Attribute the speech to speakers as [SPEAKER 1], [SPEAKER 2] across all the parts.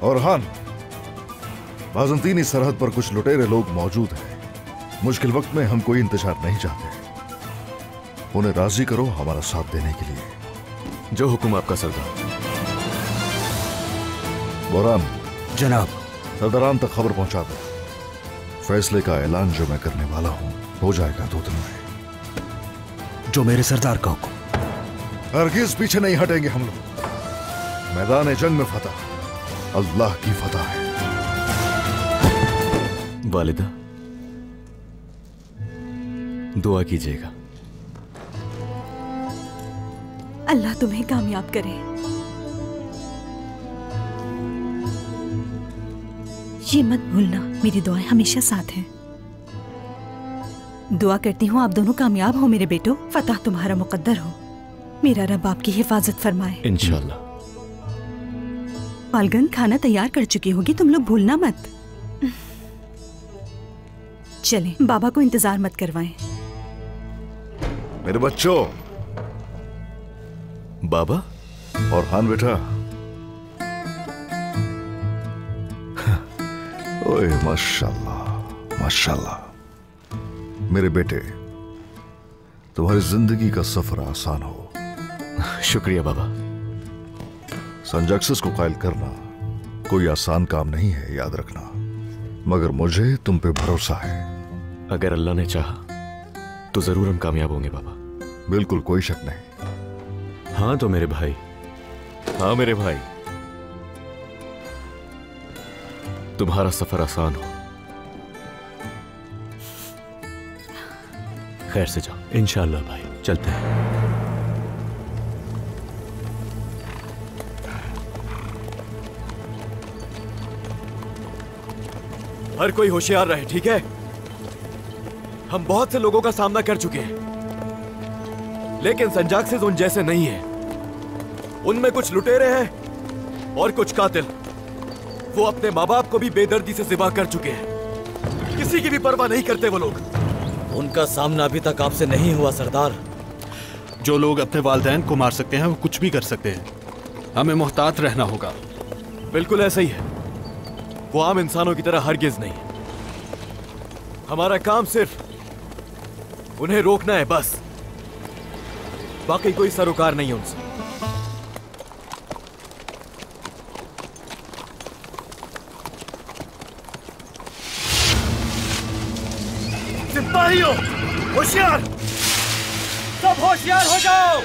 [SPEAKER 1] और हान, बाज़ंतीनी सरहद पर कुछ लुटेरे लोग मौजूद हैं। मुश्किल वक्त में हम कोई इंतजार नहीं चाहते। उन्हें राजी करो हमारा साथ देने के लिए।
[SPEAKER 2] जो हुक्म आपका सरदार।
[SPEAKER 1] बोरान
[SPEAKER 3] जनाब।
[SPEAKER 1] सरदारान तक खबर पहुंचा दो। फैसले का ऐलान जो मैं करने वाला हूं हो जाएगा 2 दिन में।
[SPEAKER 3] जो मेरे सरदार का हुक्म।
[SPEAKER 1] हरगिज पीछे नहीं हटेंगे हम लोग। मैदान जंग में फतह अल्लाह की फतह है।
[SPEAKER 2] वालिदा, दुआ कीजिएगा।
[SPEAKER 4] अल्लाह तुम्हें कामयाब करे। ये मत भूलना, मेरी दुआएं हमेशा साथ हैं। दुआ करती हूँ आप दोनों कामयाब हो मेरे बेटो। फतह तुम्हारा मुकद्दर हो। मेरा रब आपकी हिफाजत फरमाए।
[SPEAKER 2] इंशाल्लाह।
[SPEAKER 4] फाल्गुन खाना तैयार कर चुकी होगी, तुम लोग भूलना मत। चलें, बाबा को इंतजार मत करवाएं।
[SPEAKER 1] मेरे बच्चों।
[SPEAKER 2] बाबा
[SPEAKER 1] और हान बेटा। ओए माशाल्लाह माशाल्लाह। मेरे बेटे, तुम्हारी जिंदगी का सफर आसान हो।
[SPEAKER 2] शुक्रिया बाबा।
[SPEAKER 1] संजक्सिस को कायल करना कोई आसान काम नहीं है, याद रखना। मगर मुझे तुम पे भरोसा है।
[SPEAKER 2] अगर अल्लाह ने चाहा तो जरूर हम कामयाब होंगे बाबा।
[SPEAKER 1] बिल्कुल कोई शक नहीं।
[SPEAKER 2] हाँ तो मेरे भाई, हाँ मेरे भाई, तुम्हारा सफर आसान हो। खैर से जाओ।
[SPEAKER 3] इंशाल्लाह भाई, चलते हैं।
[SPEAKER 5] हर कोई होशियार रहे, ठीक है? हम बहुत से लोगों का सामना कर चुके हैं, लेकिन संजाक्सिस उन जैसे नहीं है। उनमें कुछ लुटेरे हैं और कुछ कातिल। वो अपने माँ बाप को भी बेदर्दी से ज़िबा कर चुके हैं। किसी की भी परवाह नहीं करते वो लोग।
[SPEAKER 6] उनका सामना अभी तक आपसे नहीं हुआ सरदार।
[SPEAKER 7] जो लोग अपने वालिदैन को मार सकते हैं वो कुछ भी कर सकते हैं। हमें मुहतात रहना होगा।
[SPEAKER 5] बिल्कुल ऐसा ही है। वो आम इंसानों की तरह हरगिज नहीं। हमारा काम सिर्फ उन्हें रोकना है, बस। बाकी कोई सरोकार नहीं है उनसे।
[SPEAKER 6] सिपाहियों, होशियार! सब होशियार हो जाओ!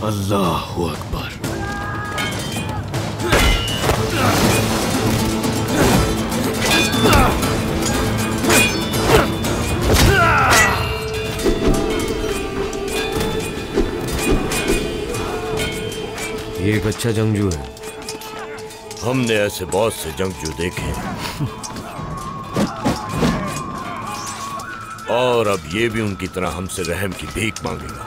[SPEAKER 2] अल्लाहु अकबर।
[SPEAKER 8] ये एक अच्छा जंगजू है। हमने ऐसे बहुत से जंगजू देखे हैं। और अब ये भी उनकी तरह हमसे रहम की भीख मांगेगा।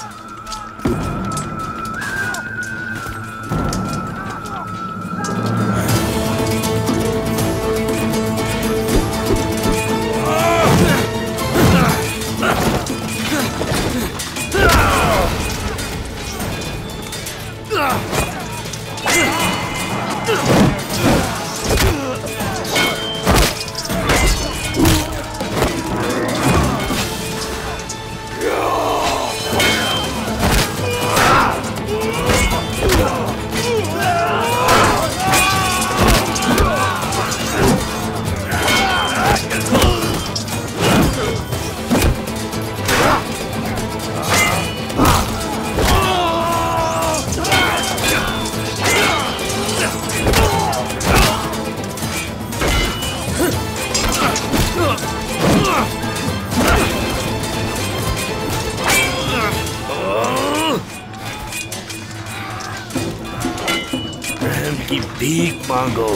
[SPEAKER 8] रहम की भीख मांगो।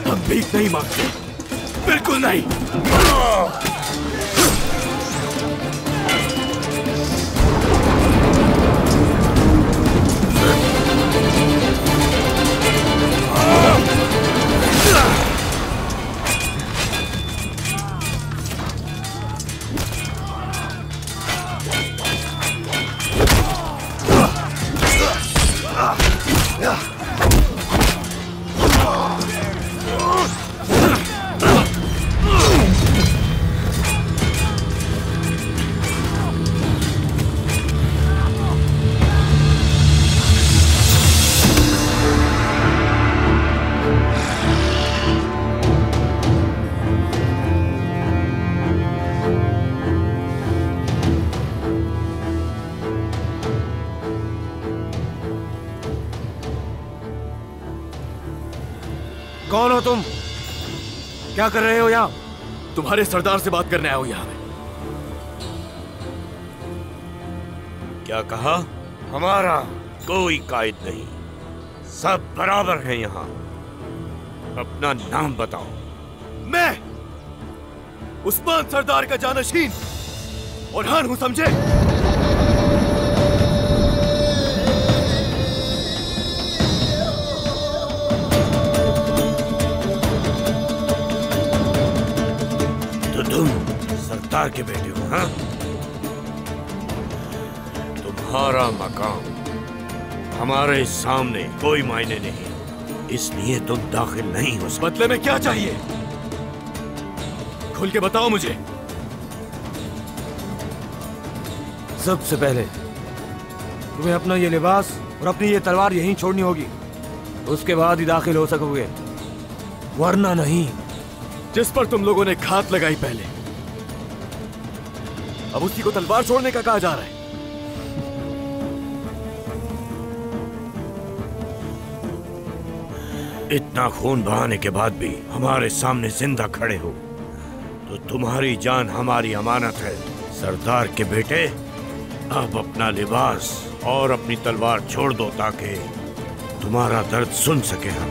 [SPEAKER 5] हम भीख नहीं मांगते, बिल्कुल नहीं।
[SPEAKER 6] कौन हो तुम? क्या कर रहे हो यहाँ?
[SPEAKER 5] तुम्हारे सरदार से बात करने आया हूं यहाँ में।
[SPEAKER 8] क्या कहा? हमारा कोई कायद नहीं, सब बराबर हैं यहाँ। अपना नाम बताओ।
[SPEAKER 5] मैं उस्मान सरदार का जानशीन ओरहान हूं, समझे?
[SPEAKER 8] तुम सरदार के बेटे हो? हाँ, तुम्हारा मकाम हमारे सामने कोई मायने नहीं, इसलिए तुम दाखिल नहीं हो सकते।
[SPEAKER 5] बदले में क्या चाहिए? खुल के बताओ मुझे।
[SPEAKER 6] सबसे पहले तुम्हें अपना ये लिबास और अपनी ये तलवार यहीं छोड़नी होगी, उसके बाद ही दाखिल हो सकोगे, वरना नहीं।
[SPEAKER 5] जिस पर तुम लोगों ने घात लगाई पहले, अब उसी को तलवार छोड़ने का कहा जा रहा है।
[SPEAKER 8] इतना खून बहाने के बाद भी हमारे सामने जिंदा खड़े हो, तो तुम्हारी जान हमारी अमानत है। सरदार के बेटे, अब अपना लिबास और अपनी तलवार छोड़ दो ताकि तुम्हारा दर्द सुन सके हम।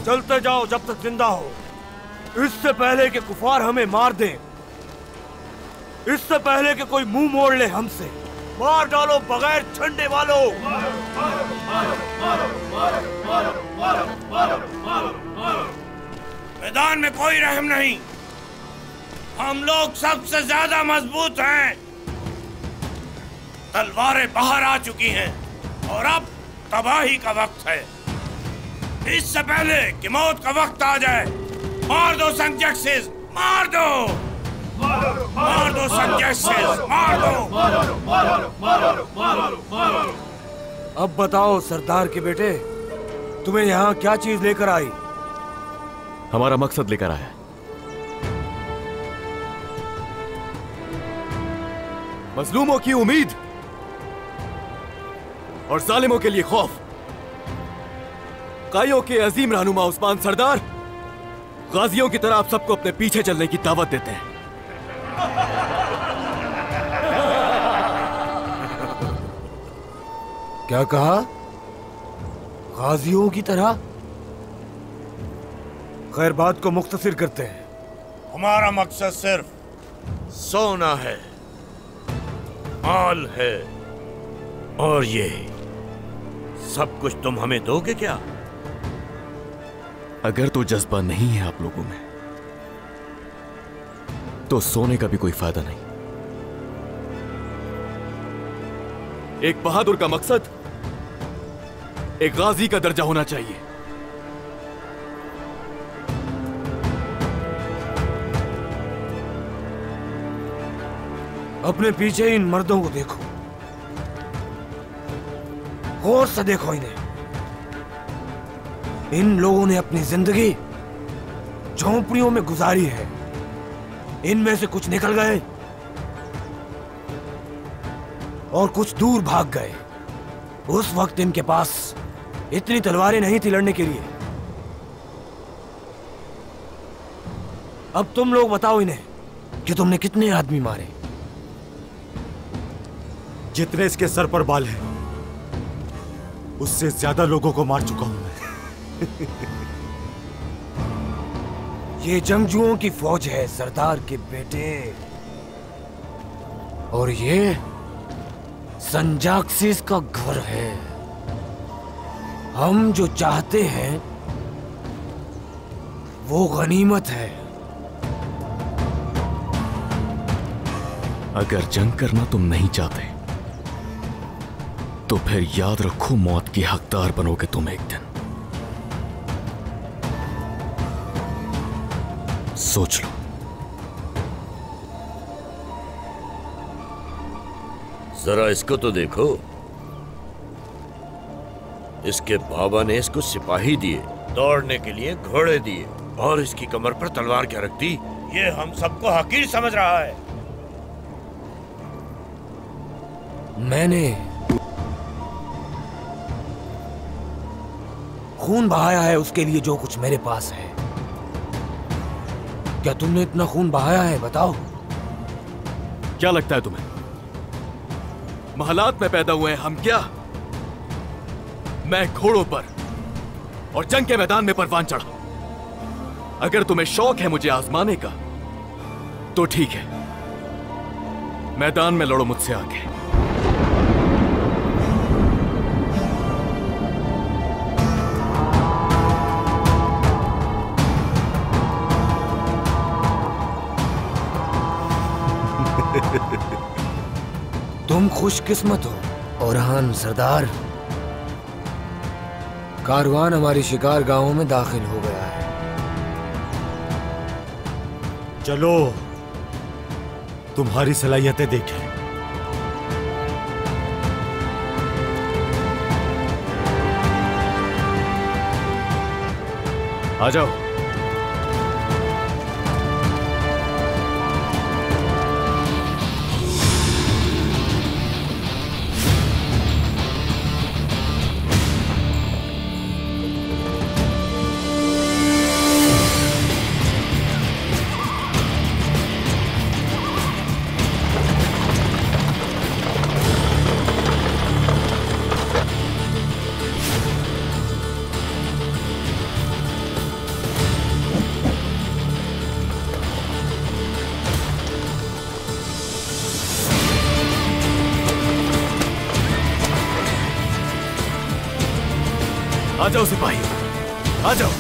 [SPEAKER 6] चलते जाओ जब तक जिंदा हो, इससे पहले कि कुफार हमें मार दें, इससे पहले कि कोई मुंह मोड़ ले हमसे। मार डालो बगैर झंडे वालों।
[SPEAKER 8] मैदान में कोई रहम नहीं, हम लोग सबसे ज्यादा मजबूत हैं। तलवारें बाहर आ चुकी हैं और अब तबाही का वक्त है। इससे पहले कि मौत का वक्त आ जाए, मार दो संजैक्सिस, मार दो, मार दो संजैक्सिस, मार दो।
[SPEAKER 6] अब बताओ सरदार के बेटे, तुम्हें यहाँ क्या चीज लेकर आई?
[SPEAKER 5] हमारा मकसद लेकर आया है। मजलूमों की उम्मीद और जालिमों के लिए खौफ। कायों के अजीम रहनुमा उस्मान सरदार गाजियों की तरह आप सबको अपने पीछे चलने की दावत देते हैं।
[SPEAKER 6] क्या कहा? गाजियों की तरह? खैर, बात को मुख्तसर करते हैं।
[SPEAKER 8] हमारा मकसद सिर्फ सोना है, माल है, और ये सब कुछ तुम हमें दोगे क्या?
[SPEAKER 5] अगर तो जज्बा नहीं है आप लोगों में, तो सोने का भी कोई फायदा नहीं। एक बहादुर का मकसद एक गाजी का दर्जा होना चाहिए।
[SPEAKER 6] अपने पीछे इन मर्दों को देखो, गौर से देखो इन्हें। इन लोगों ने अपनी जिंदगी झोंपड़ियों में गुजारी है। इनमें से कुछ निकल गए और कुछ दूर भाग गए। उस वक्त इनके पास इतनी तलवारें नहीं थी लड़ने के लिए। अब तुम लोग बताओ इन्हें कि तुमने कितने आदमी मारे?
[SPEAKER 9] जितने इसके सर पर बाल हैं,
[SPEAKER 6] उससे ज्यादा लोगों को मार चुका हूं मैं।
[SPEAKER 9] ये जंगजुओं की फौज है सरदार के बेटे, और ये संजाक्सिस का घर है। हम जो चाहते हैं वो गनीमत है।
[SPEAKER 2] अगर जंग करना तुम नहीं चाहते तो फिर याद रखो, मौत की हकदार बनोगे तुम एक दिन। सोच लो।
[SPEAKER 8] जरा इसको तो देखो, इसके बाबा ने इसको सिपाही दिए, दौड़ने के लिए घोड़े दिए, और इसकी कमर पर तलवार क्या रख दी। ये हम सबको हकीर समझ रहा है।
[SPEAKER 9] मैंने खून बहाया है उसके लिए जो कुछ मेरे पास है। क्या तुमने इतना खून बहाया है? बताओ।
[SPEAKER 5] क्या लगता है तुम्हें महलात में पैदा हुए हैं हम क्या? मैं घोड़ों पर और जंग के मैदान में परवान चढ़ा। अगर तुम्हें शौक है मुझे आजमाने का तो ठीक है, मैदान में लड़ो मुझसे आगे।
[SPEAKER 9] तुम खुशकिस्मत हो ओरहान सरदार। कारवान हमारी शिकार गांवों में दाखिल हो गया है।
[SPEAKER 6] चलो तुम्हारी सलाहियतें देखें।
[SPEAKER 5] आ जाओ। आ जाओ सिपाही, आ जाओ।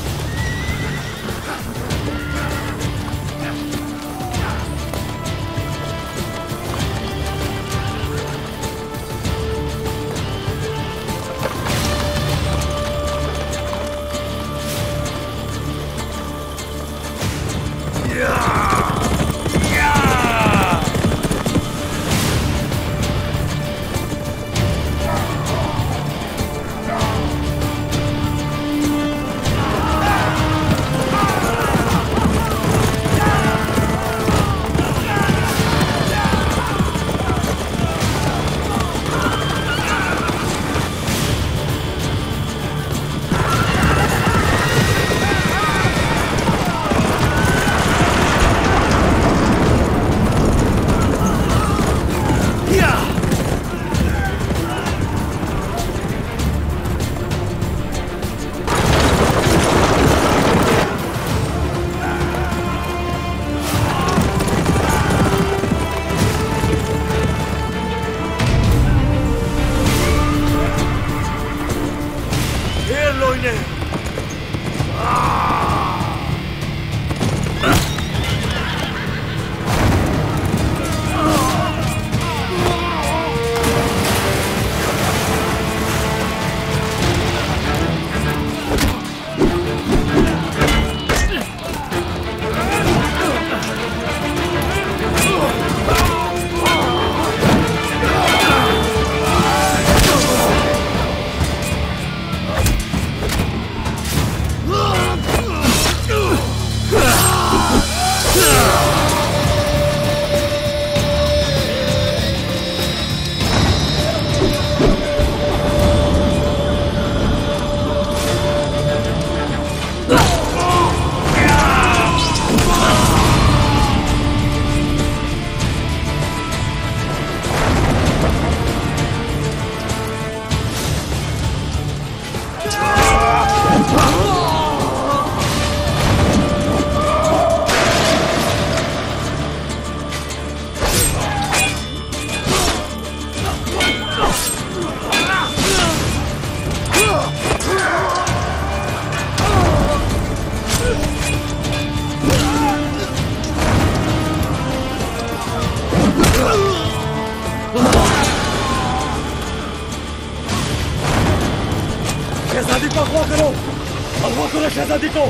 [SPEAKER 5] अगवा करो शहजादी को।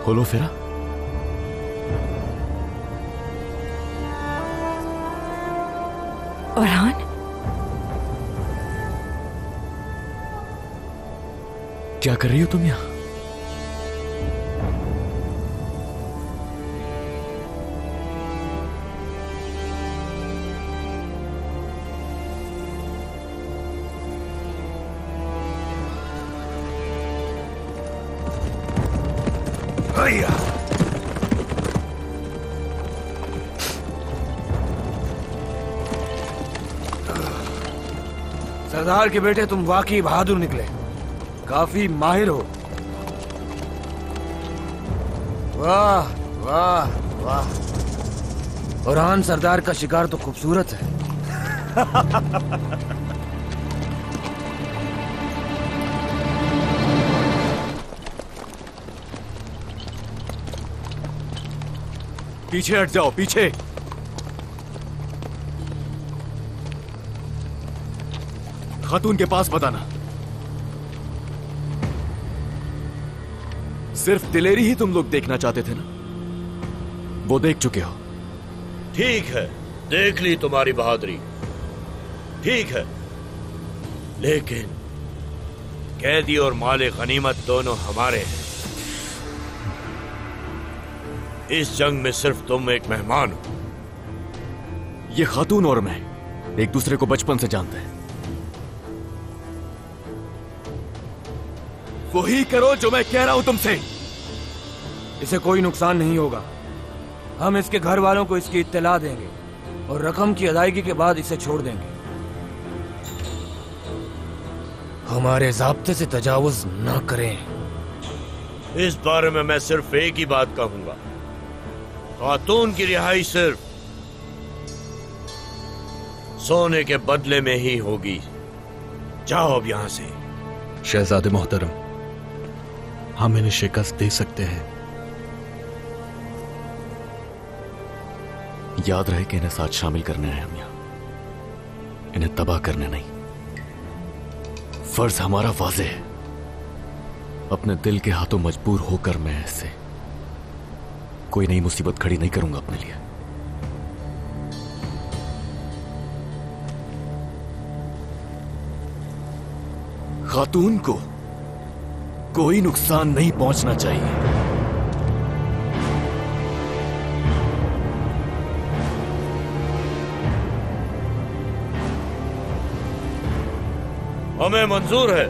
[SPEAKER 2] खोलो फेरा।
[SPEAKER 4] ओरहान,
[SPEAKER 2] क्या कर रही हो तुम यहां?
[SPEAKER 9] सरदार के बेटे, तुम वाकई बहादुर निकले, काफी माहिर हो। वाह वाह वाह। ओरहान, सरदार का शिकार तो खूबसूरत है।
[SPEAKER 5] पीछे हट जाओ, पीछे। खातून के पास बताना। सिर्फ दिलेरी ही तुम लोग देखना चाहते थे ना? वो देख चुके हो।
[SPEAKER 8] ठीक है, देख ली तुम्हारी बहादुरी, ठीक है, लेकिन कैदी और माले गनीमत दोनों हमारे हैं। इस जंग में सिर्फ तुम एक मेहमान हो।
[SPEAKER 5] ये खातून और मैं एक दूसरे को बचपन से जानते हैं। वही करो जो मैं कह रहा हूं तुमसे।
[SPEAKER 9] इसे कोई नुकसान नहीं होगा। हम इसके घर वालों को इसकी इत्तला देंगे और रकम की अदायगी के बाद इसे छोड़ देंगे। हमारे ज़ाब्ते से तजावुज न करें।
[SPEAKER 8] इस बारे में मैं सिर्फ एक ही बात कहूंगा, खातून की रिहाई सिर्फ सोने के बदले में ही होगी। जाओ अब यहां से।
[SPEAKER 7] शहजादे मोहतरम, हम इन्हें शिकस्त दे सकते हैं।
[SPEAKER 2] याद रहे कि इन्हें साथ शामिल करने आए हम यहां, इन्हें तबाह करने नहीं। फर्ज हमारा वाज़ेह है। अपने दिल के हाथों मजबूर होकर मैं ऐसे कोई नई मुसीबत खड़ी नहीं करूंगा अपने लिए।
[SPEAKER 5] खातून को कोई नुकसान नहीं पहुंचना चाहिए।
[SPEAKER 8] हमें मंजूर है।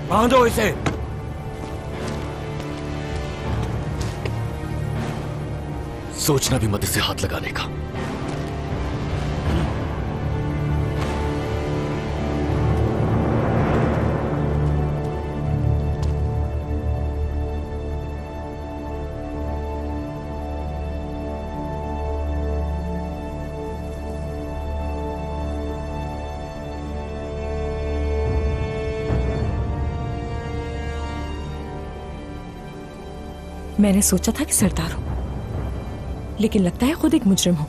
[SPEAKER 9] बांधो इसे।
[SPEAKER 2] सोचना भी मत इसे हाथ लगाने का।
[SPEAKER 10] मैंने सोचा था कि सरदार हो, लेकिन लगता है खुद एक मुजरिम हो।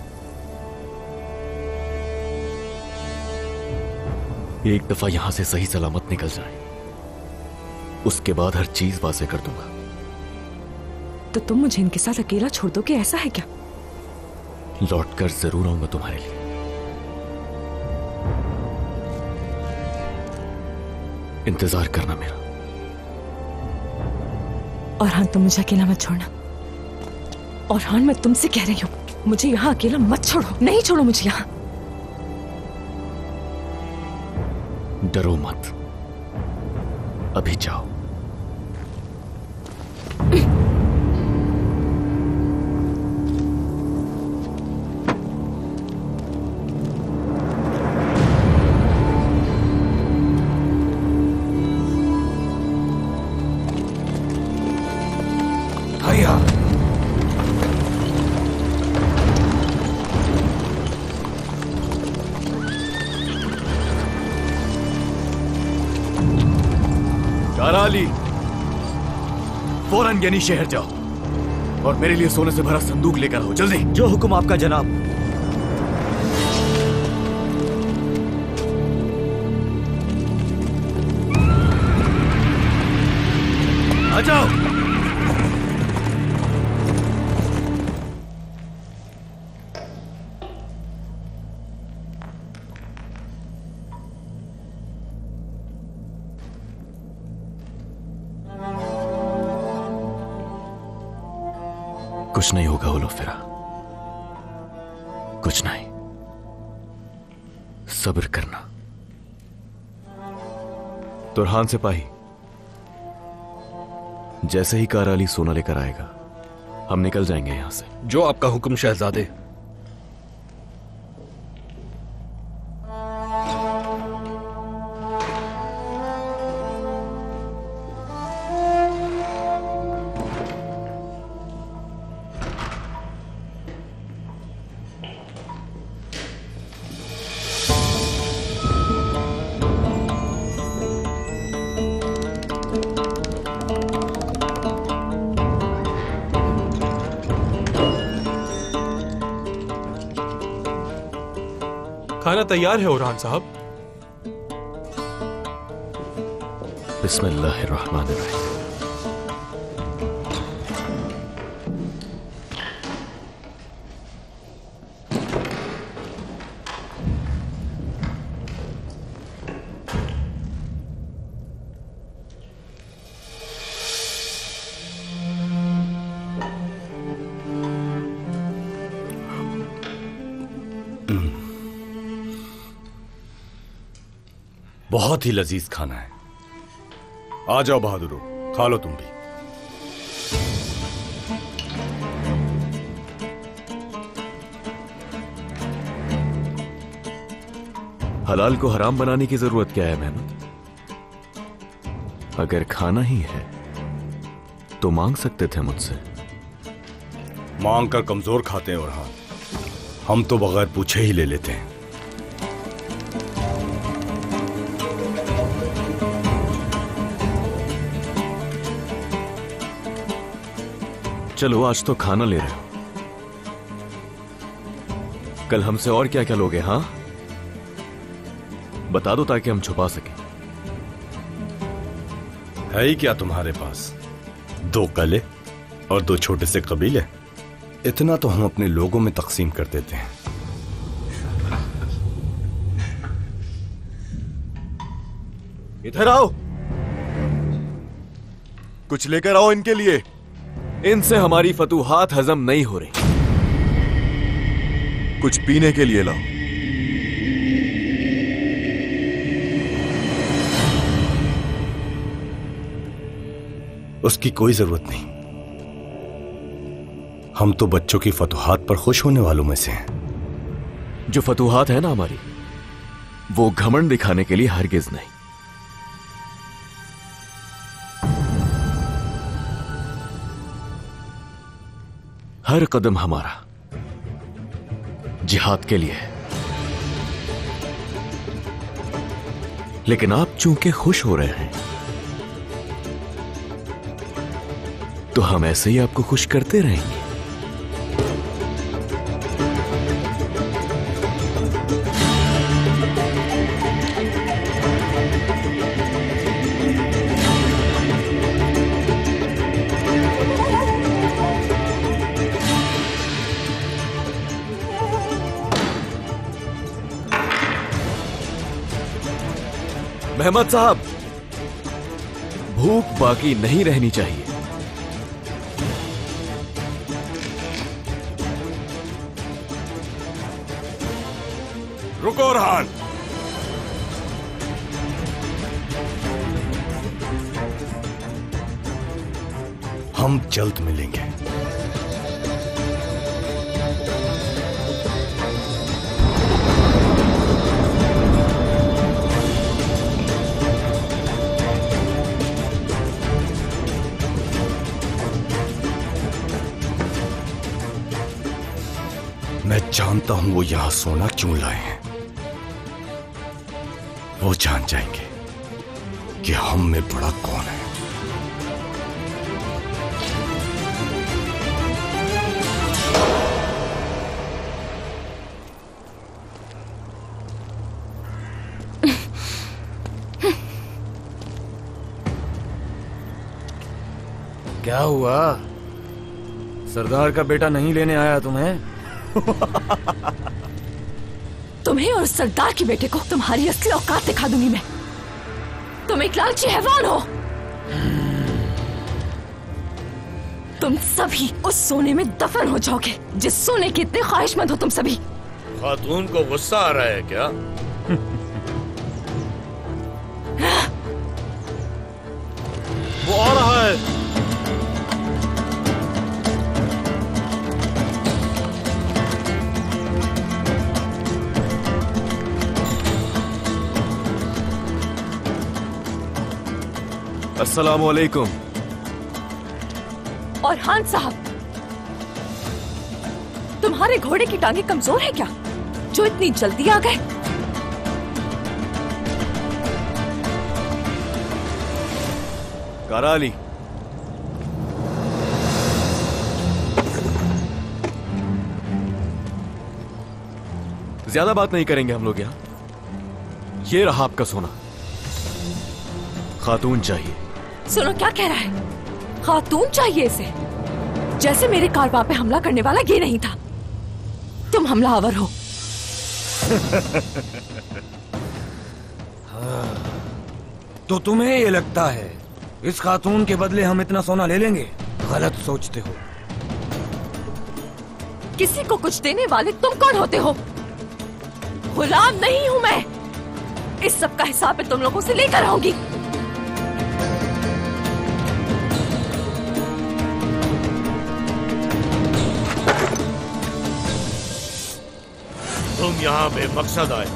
[SPEAKER 2] एक दफा यहां से सही सलामत निकल जाए, उसके बाद हर चीज वाज़ेह कर दूंगा।
[SPEAKER 10] तो तुम मुझे इनके साथ अकेला छोड़ दोगे, ऐसा है क्या?
[SPEAKER 2] लौट कर जरूर आऊंगा तुम्हारे लिए। इंतजार करना मेरा।
[SPEAKER 10] और हाँ, तुम मुझे अकेला मत छोड़ना। और हाँ, मैं तुमसे कह रही हूँ, मुझे यहाँ अकेला मत छोड़ो। नहीं छोड़ो मुझे यहाँ।
[SPEAKER 2] डरो मत, अभी जाओ।
[SPEAKER 5] काराली, फौरन यानी शहर जाओ और मेरे लिए सोने से भरा संदूक लेकर आओ, जल्दी।
[SPEAKER 6] जो हुक्म आपका जनाब।
[SPEAKER 5] आ जाओ।
[SPEAKER 2] कुछ नहीं होगा ओलोफेरा, कुछ नहीं। सब्र करना।
[SPEAKER 5] तुरहान सिपाही, जैसे ही काराली सोना लेकर आएगा, हम निकल जाएंगे यहां से।
[SPEAKER 7] जो आपका हुक्म शहजादे।
[SPEAKER 11] खाना तैयार है ओरान साहब।
[SPEAKER 2] बिस्मिल्लाहिर्रहमानिर्रहीम।
[SPEAKER 3] बहुत ही लजीज खाना है। आ जाओ बहादुरो, खा लो तुम भी।
[SPEAKER 5] हलाल को हराम बनाने की जरूरत क्या है मेहनत? अगर खाना ही है तो मांग सकते थे मुझसे।
[SPEAKER 3] मांग कर कमजोर खाते हैं और हाँ, हम तो बगैर पूछे ही ले लेते हैं।
[SPEAKER 5] चलो, आज तो खाना ले रहे हो, कल हमसे और क्या क्या लोगे? हाँ, बता दो ताकि हम छुपा सकें।
[SPEAKER 3] है ही क्या तुम्हारे पास? 2 कले और 2 छोटे से कबीले। इतना तो हम अपने लोगों में तकसीम कर देते हैं।
[SPEAKER 5] इधर आओ, कुछ लेकर आओ इनके लिए। इनसे हमारी फतूहात हजम नहीं हो रही। कुछ पीने के लिए लाओ।
[SPEAKER 3] उसकी कोई जरूरत नहीं। हम तो बच्चों की फतूहात पर खुश होने वालों में से हैं।
[SPEAKER 2] जो फतूहात है ना हमारी, वो घमंड दिखाने के लिए हरगिज नहीं। हर कदम हमारा जिहाद के लिए है। लेकिन आप चूंकि खुश हो रहे हैं तो हम ऐसे ही आपको खुश करते रहेंगे। मेहमद साहब, भूख बाकी नहीं रहनी चाहिए।
[SPEAKER 8] रुको रहान,
[SPEAKER 3] हम जल्द मिलेंगे। मैं जानता हूं वो यहां सोना क्यों लाए हैं। वो जान जाएंगे कि हम में बड़ा कौन है।
[SPEAKER 9] क्या हुआ? सरदार का बेटा नहीं लेने आया तुम्हें?
[SPEAKER 10] तुम्हें और सरदार के बेटे को तुम्हारी असली औकात दिखा दूंगी मैं। तुम एक लालची हैवान हो। तुम सभी उस सोने में दफन हो जाओगे जिस सोने के इतने ख्वाहिशमंद हो तुम सभी।
[SPEAKER 8] खातून को गुस्सा आ रहा है क्या?
[SPEAKER 7] वो आ रहा है।
[SPEAKER 2] अस्सलामुअलैकुम।
[SPEAKER 10] और खान साहब, तुम्हारे घोड़े की टांगे कमजोर है क्या जो इतनी जल्दी आ गए?
[SPEAKER 2] कराली, ज्यादा बात नहीं करेंगे हम लोग यहां। ये रहा आपका सोना। खातून चाहिए।
[SPEAKER 10] सुनो क्या कह रहा है? खातून चाहिए इसे? जैसे मेरे कारवां पे हमला करने वाला ये नहीं था। तुम हमलावर हो।
[SPEAKER 9] तो तुम्हें ये लगता है इस खातून के बदले हम इतना सोना ले लेंगे? गलत सोचते हो।
[SPEAKER 10] किसी को कुछ देने वाले तुम कौन होते हो? गुलाम नहीं हूं मैं। इस सब का हिसाब मैं तुम लोगों से लेकर आऊंगी।
[SPEAKER 8] तुम यहाँ बेमकसद आए।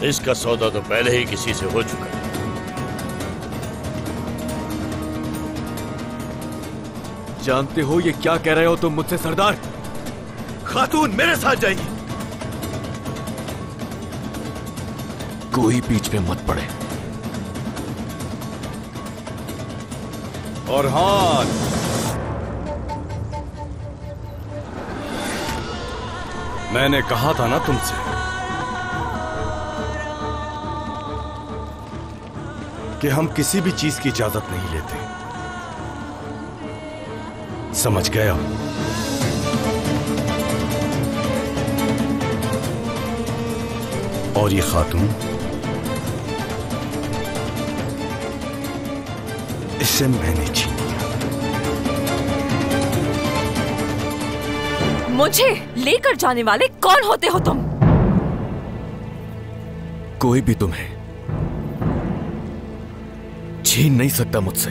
[SPEAKER 8] इसका सौदा तो पहले ही किसी से हो चुका है।
[SPEAKER 2] जानते हो ये क्या कह रहे हो तुम मुझसे सरदार?
[SPEAKER 8] खातून मेरे साथ जाइए।
[SPEAKER 2] कोई बीच में मत पड़े।
[SPEAKER 3] और हाथ मैंने कहा था ना तुमसे, कि हम किसी भी चीज की इजाजत नहीं लेते। समझ गया? और ये खातून, इसे मैंने छीन लिया।
[SPEAKER 10] मुझे लेकर जाने वाले कौन होते हो तुम?
[SPEAKER 2] कोई भी तुम्हें छीन नहीं सकता मुझसे।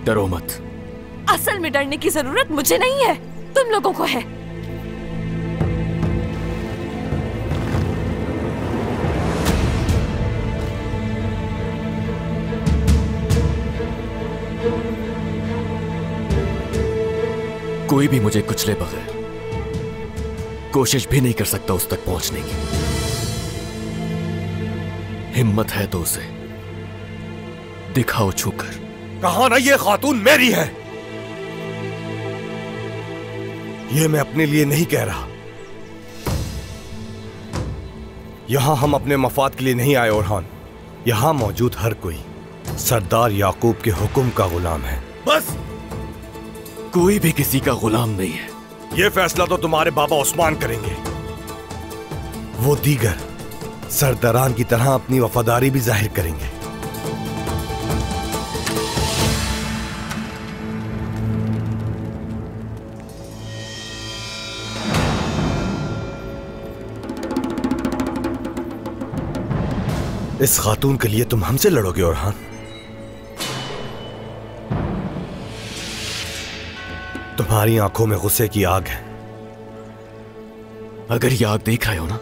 [SPEAKER 2] डरो मत।
[SPEAKER 10] असल में डरने की जरूरत मुझे नहीं है, तुम लोगों को है।
[SPEAKER 2] कोई भी मुझे कुचले बगैर कोशिश भी नहीं कर सकता उस तक पहुंचने की। हिम्मत है तो उसे दिखाओ छूकर।
[SPEAKER 3] कहा ना ये खातून मेरी है। ये मैं अपने लिए नहीं कह रहा। यहां हम अपने मफाद के लिए नहीं आए ओरहान। यहां मौजूद हर कोई सरदार याकूब के हुक्म का गुलाम है। बस।
[SPEAKER 2] कोई भी किसी का गुलाम नहीं है।
[SPEAKER 3] यह फैसला तो तुम्हारे बाबा उस्मान करेंगे। वो दीगर सरदारान की तरह अपनी वफादारी भी जाहिर करेंगे। इस खातून के लिए तुम हमसे लड़ोगे ओरहान? तुम्हारी आंखों में गुस्से की आग है।
[SPEAKER 2] अगर ये आग देख रहे हो ना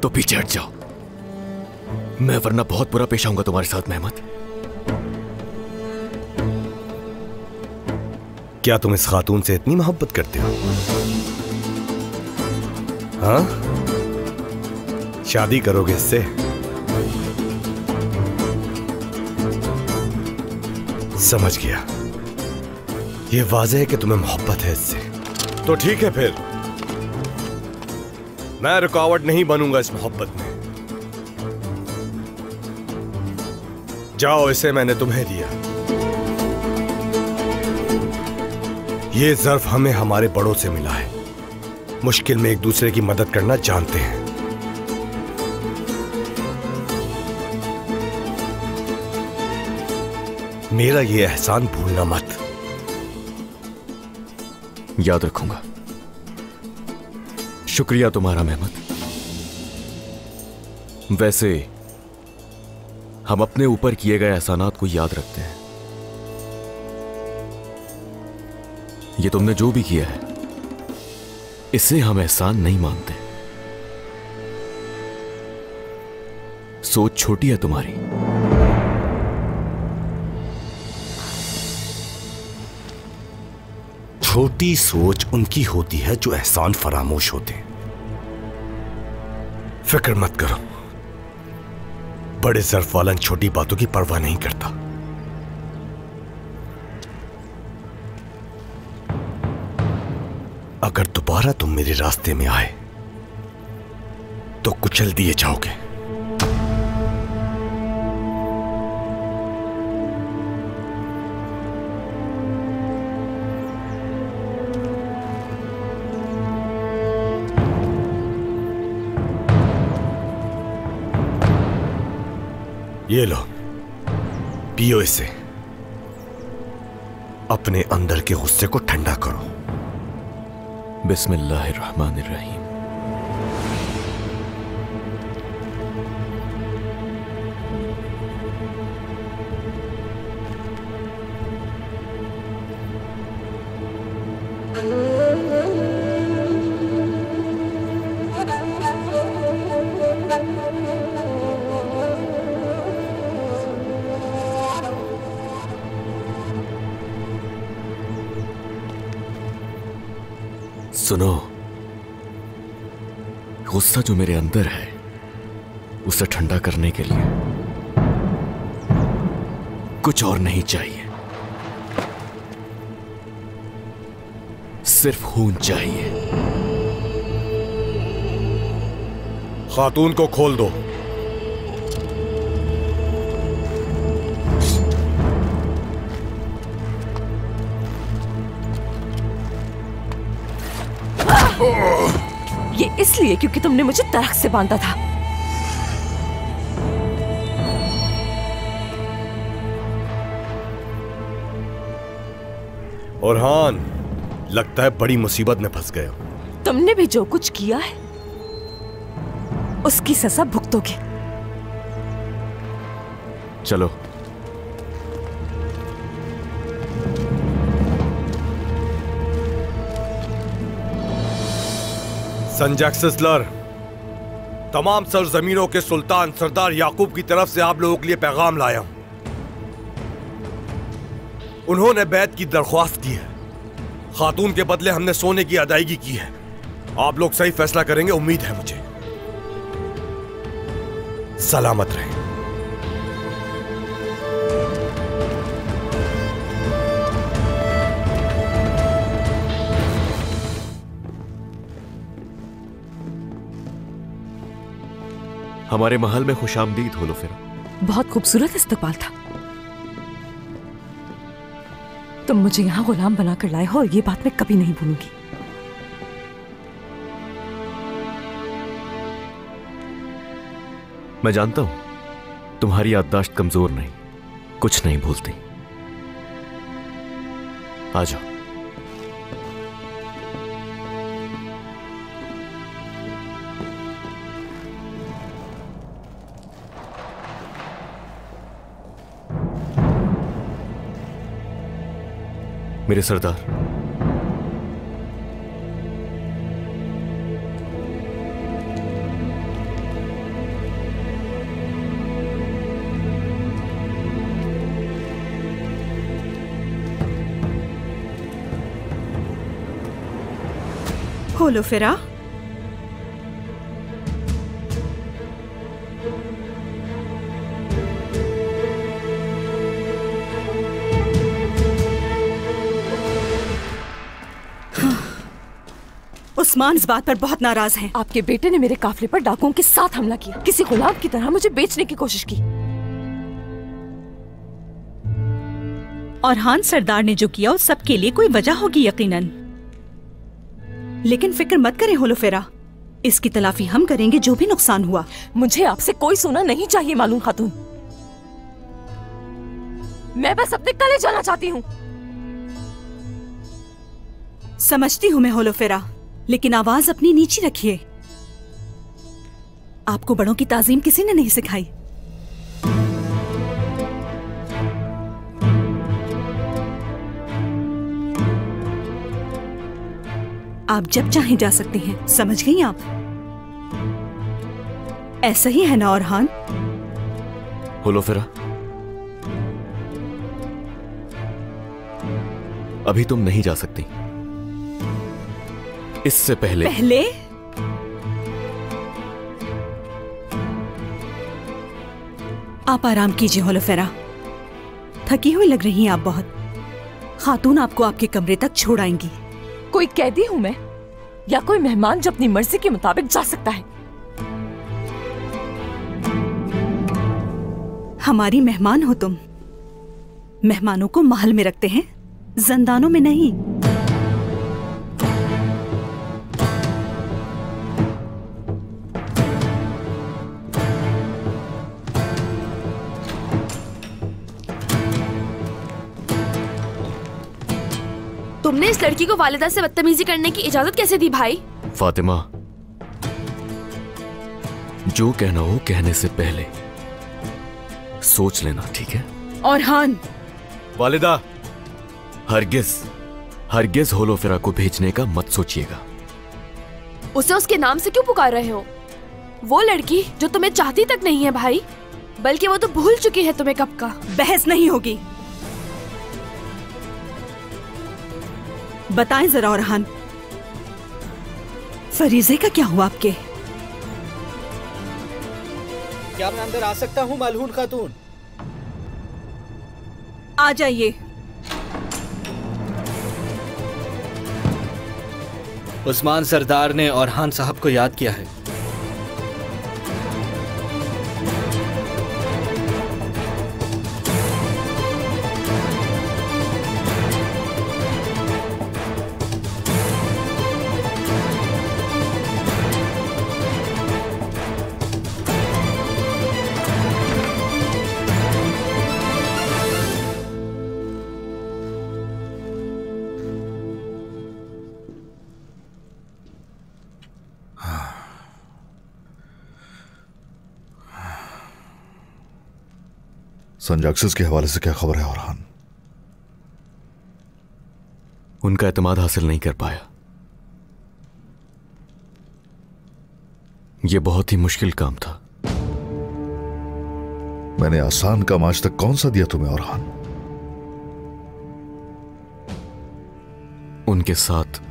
[SPEAKER 2] तो पीछे हट जाओ, मैं वरना बहुत बुरा पेश आऊंगा तुम्हारे साथ मेहमत।
[SPEAKER 3] क्या तुम इस खातून से इतनी मोहब्बत करते हो? हाँ? शादी करोगे इससे? समझ गया। ये वाज़ेह है कि तुम्हें मोहब्बत है इससे। तो ठीक है फिर, मैं रुकावट नहीं बनूंगा इस मोहब्बत में। जाओ, इसे मैंने तुम्हें दिया। ये ज़र्फ हमें हमारे बड़ों से मिला है। मुश्किल में एक दूसरे की मदद करना जानते हैं। मेरा ये एहसान भूलना मत।
[SPEAKER 2] याद रखूंगा। शुक्रिया तुम्हारा मेहमत। वैसे हम अपने ऊपर किए गए एहसानात को याद रखते हैं। ये तुमने जो भी किया है इसे हम एहसान नहीं मानते। सोच छोटी है तुम्हारी।
[SPEAKER 3] छोटी सोच उनकी होती है जो एहसान फरामोश होते हैं। फिक्र मत करो, बड़े ज़र्फ वाला छोटी बातों की परवाह नहीं करता। अगर दोबारा तुम मेरे रास्ते में आए तो कुचल दिए जाओगे। ये लो, पियो इसे। अपने अंदर के गुस्से को ठंडा करो।
[SPEAKER 2] बिस्मिल्लाहिर्रहमानिर्रहीम। सुनो, गुस्सा जो मेरे अंदर है उसे ठंडा करने के लिए कुछ और नहीं चाहिए, सिर्फ खून चाहिए।
[SPEAKER 3] खातून को खोल दो।
[SPEAKER 10] ये इसलिए क्योंकि तुमने मुझे तरख से बांधा था।
[SPEAKER 3] ओरहान, लगता है बड़ी मुसीबत में फंस गए हो।
[SPEAKER 10] तुमने भी जो कुछ किया है उसकी सजा भुगतोगे।
[SPEAKER 2] चलो।
[SPEAKER 8] संजक सिस्लर, तमाम सरजमीनों के सुल्तान सरदार याकूब की तरफ से आप लोगों के लिए पैगाम लाया हूं। उन्होंने बैत की दरख्वास्त की है। खातून के बदले हमने सोने की अदायगी की है। आप लोग सही फैसला करेंगे, उम्मीद है मुझे। सलामत रहें।
[SPEAKER 2] हमारे महल में खुशामदीद हो होलोफेरा।
[SPEAKER 10] बहुत खूबसूरत इस्तकबाल था। तुम मुझे यहां गुलाम बनाकर लाए हो और ये बात मैं कभी नहीं भूलूंगी।
[SPEAKER 2] मैं जानता हूं तुम्हारी याददाश्त कमजोर नहीं, कुछ नहीं भूलती। आ जाओ। मेरे सरदार,
[SPEAKER 4] होलोफेरा, उस्मान इस बात पर बहुत नाराज हैं।
[SPEAKER 10] आपके बेटे ने मेरे काफिले पर डाकुओं के साथ हमला किया, किसी गुलाम की तरह मुझे बेचने की कोशिश की।
[SPEAKER 4] और हान सरदार ने जो किया उस सब के लिए कोई वजह होगी यकीनन। लेकिन फिक्र मत करें होलोफेरा, इसकी तलाफी हम करेंगे जो भी नुकसान हुआ।
[SPEAKER 10] मुझे आपसे कोई सोना नहीं चाहिए मालूम खातून। मैं बस अपने कले जाना चाहती हूँ।
[SPEAKER 4] समझती हूँ मैं होलोफेरा, लेकिन आवाज अपनी नीची रखिए। आपको बड़ों की ताजीम किसी ने नहीं सिखाई। आप जब चाहें जा सकते हैं, समझ गई आप? ऐसा ही है ना औरहान?
[SPEAKER 2] होलोफेरा, अभी तुम नहीं जा सकती। इससे पहले
[SPEAKER 4] आप आराम कीजिए होलोफेरा, थकी हुई लग रही हैं आप बहुत। खातून आपको आपके कमरे तक छोड़ आएंगी।
[SPEAKER 10] कोई कैदी हूं मैं या कोई मेहमान जो अपनी मर्जी के मुताबिक जा सकता है?
[SPEAKER 4] हमारी मेहमान हो तुम। मेहमानों को महल में रखते हैं, जंदानों में नहीं।
[SPEAKER 12] तुमने इस लड़की को वालिदा से बदतमीजी करने की इजाजत कैसे दी भाई?
[SPEAKER 2] फातिमा, जो कहना हो कहने से पहले सोच लेना, ठीक है?
[SPEAKER 4] औरहान,
[SPEAKER 2] वालिदा, हरगिज होलोफेरा को भेजने का मत सोचिएगा।
[SPEAKER 12] उसे उसके नाम से क्यों पुकार रहे हो? वो लड़की जो तुम्हें चाहती तक नहीं है भाई, बल्कि वो तो भूल चुकी है तुम्हें कब का।
[SPEAKER 4] बहस नहीं होगी। बताएं जरा औरहान, फरीजे का क्या हुआ आपके?
[SPEAKER 13] क्या मैं अंदर आ सकता हूँ मलहून खातून?
[SPEAKER 4] आ जाइए।
[SPEAKER 13] उस्मान सरदार ने औरहान साहब को याद किया है।
[SPEAKER 1] संजाक्सिस के हवाले से क्या खबर है औरहान?
[SPEAKER 2] उनका एतमाद हासिल नहीं कर पाया। यह बहुत ही मुश्किल काम था।
[SPEAKER 1] मैंने आसान काम आज तक कौन सा दिया तुम्हें औरहान?
[SPEAKER 2] उनके साथ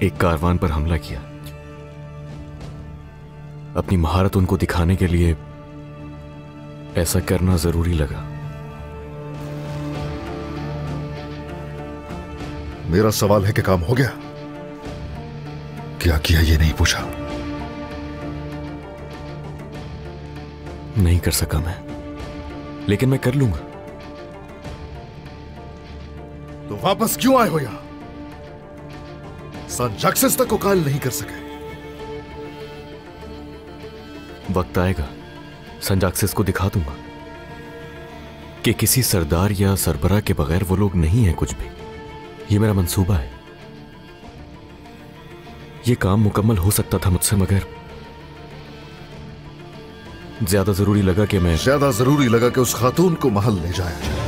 [SPEAKER 2] एक कारवान पर हमला किया। अपनी महारत उनको दिखाने के लिए ऐसा करना जरूरी लगा।
[SPEAKER 1] मेरा सवाल है कि काम हो गया? क्या किया ये नहीं पूछा।
[SPEAKER 2] नहीं कर सका मैं, लेकिन मैं कर लूंगा।
[SPEAKER 1] तो वापस क्यों आए हो यहां? संजाक्सिस तक को कायल नहीं कर सके।
[SPEAKER 2] वक्त आएगा, संजाक्सिस को दिखा दूंगा कि किसी सरदार या सरबराह के बगैर वो लोग नहीं है कुछ भी। ये मेरा मंसूबा है। ये काम मुकम्मल हो सकता था मुझसे, मगर ज्यादा जरूरी लगा कि
[SPEAKER 1] उस खातून को महल ले जाया जाए।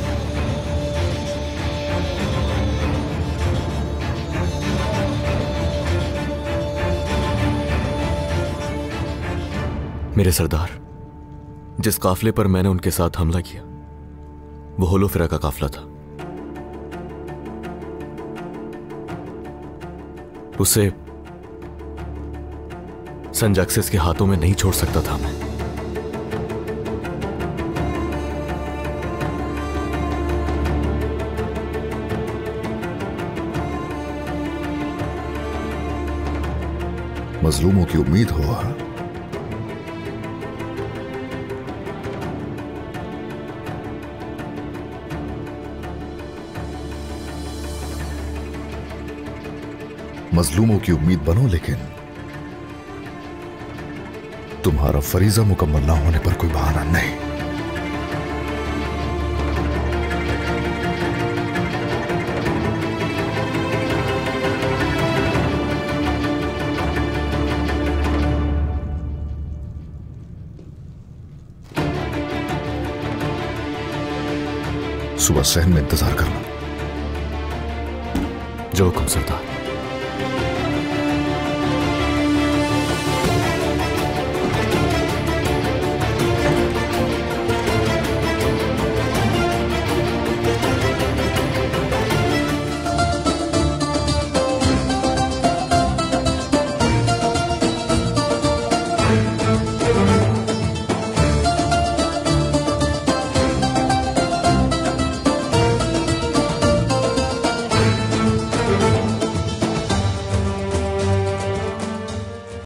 [SPEAKER 2] मेरे सरदार, जिस काफले पर मैंने उनके साथ हमला किया वो होलोफिरा का काफला था। उसे संजाक्सिस के हाथों में नहीं छोड़ सकता था मैं।
[SPEAKER 1] मजलूमों की उम्मीद हो। मजलूमों की उम्मीद बनो, लेकिन तुम्हारा फरीजा मुकम्मल ना होने पर कोई बहाना नहीं। सुबह सहन में इंतजार करना।
[SPEAKER 2] जो हुक्म सरदार।